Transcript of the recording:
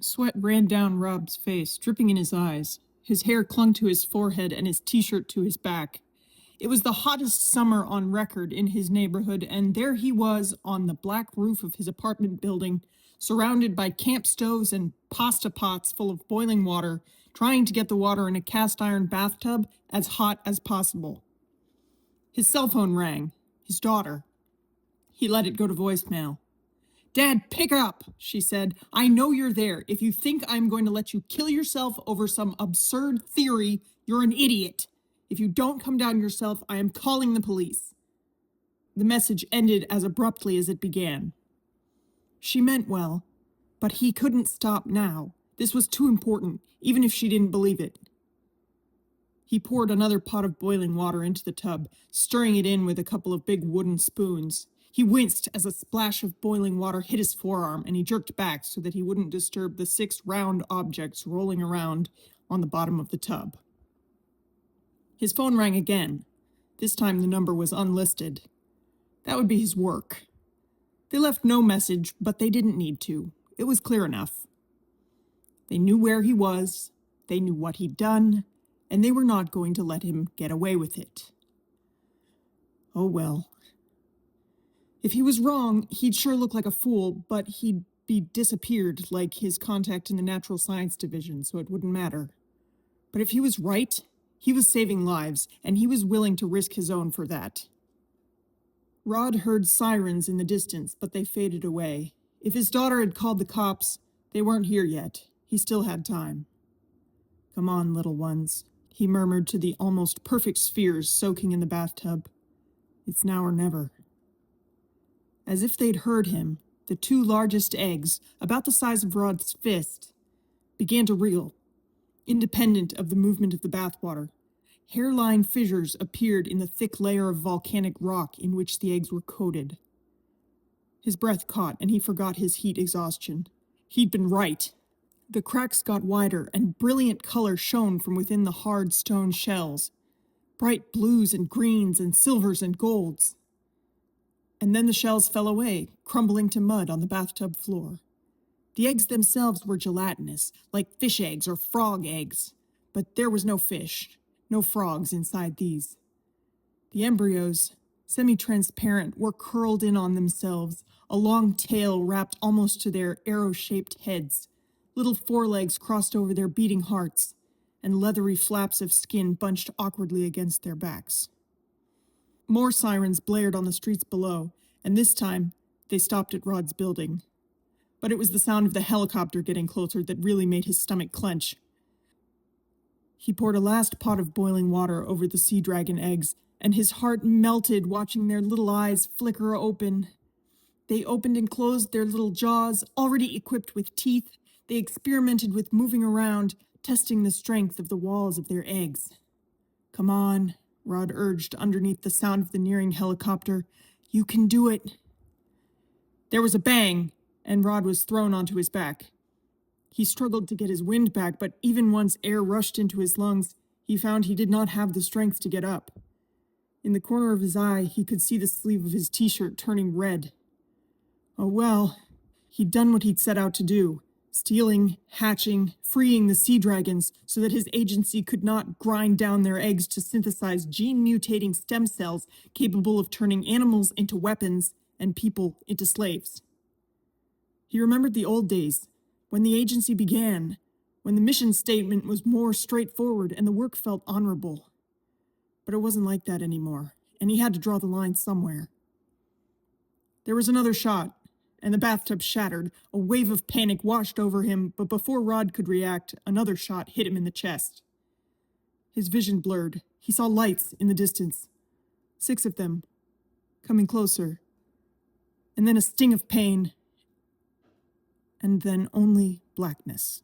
Sweat ran down Rob's face, dripping in his eyes. His hair clung to his forehead and his t-shirt to his back. It was the hottest summer on record in his neighborhood, and there he was on the black roof of his apartment building, surrounded by camp stoves and pasta pots full of boiling water, trying to get the water in a cast iron bathtub as hot as possible. His cell phone rang. His daughter. He let it go to voicemail. "Dad, pick up," she said. "I know you're there. If you think I'm going to let you kill yourself over some absurd theory, you're an idiot. If you don't come down yourself, I am calling the police." The message ended as abruptly as it began. She meant well, but he couldn't stop now. This was too important, even if she didn't believe it. He poured another pot of boiling water into the tub, stirring it in with a couple of big wooden spoons. He winced as a splash of boiling water hit his forearm, and he jerked back so that he wouldn't disturb the 6 round objects rolling around on the bottom of the tub. His phone rang again. This time the number was unlisted. That would be his work. They left no message, but they didn't need to. It was clear enough. They knew where he was, they knew what he'd done, and they were not going to let him get away with it. Oh well. If he was wrong, he'd sure look like a fool, but he'd be disappeared like his contact in the Natural Science Division, so it wouldn't matter. But if he was right, he was saving lives, and he was willing to risk his own for that. Rod heard sirens in the distance, but they faded away. If his daughter had called the cops, they weren't here yet. He still had time. "Come on, little ones," he murmured to the almost perfect spheres soaking in the bathtub. "It's now or never." As if they'd heard him, the 2 largest eggs, about the size of Rod's fist, began to wriggle, independent of the movement of the bathwater. Hairline fissures appeared in the thick layer of volcanic rock in which the eggs were coated. His breath caught, and he forgot his heat exhaustion. He'd been right. The cracks got wider, and brilliant color shone from within the hard stone shells. Bright blues and greens and silvers and golds. And then the shells fell away, crumbling to mud on the bathtub floor. The eggs themselves were gelatinous, like fish eggs or frog eggs, but there was no fish, no frogs inside these. The embryos, semi-transparent, were curled in on themselves, a long tail wrapped almost to their arrow-shaped heads, little forelegs crossed over their beating hearts, and leathery flaps of skin bunched awkwardly against their backs. More sirens blared on the streets below, and this time they stopped at Rod's building. But it was the sound of the helicopter getting closer that really made his stomach clench. He poured a last pot of boiling water over the sea dragon eggs, and his heart melted watching their little eyes flicker open. They opened and closed their little jaws, already equipped with teeth. They experimented with moving around, testing the strength of the walls of their eggs. "Come on," Rod urged underneath the sound of the nearing helicopter. "You can do it." There was a bang, and Rod was thrown onto his back. He struggled to get his wind back, but even once air rushed into his lungs, he found he did not have the strength to get up. In the corner of his eye, he could see the sleeve of his t-shirt turning red. Oh well, he'd done what he'd set out to do. Stealing, hatching, freeing the sea dragons so that his agency could not grind down their eggs to synthesize gene-mutating stem cells capable of turning animals into weapons and people into slaves. He remembered the old days, when the agency began, when the mission statement was more straightforward and the work felt honorable. But it wasn't like that anymore, and he had to draw the line somewhere. There was another shot, and the bathtub shattered. A wave of panic washed over him, but before Rod could react, another shot hit him in the chest. His vision blurred. He saw lights in the distance. 6 of them, coming closer. And then a sting of pain. And then only blackness.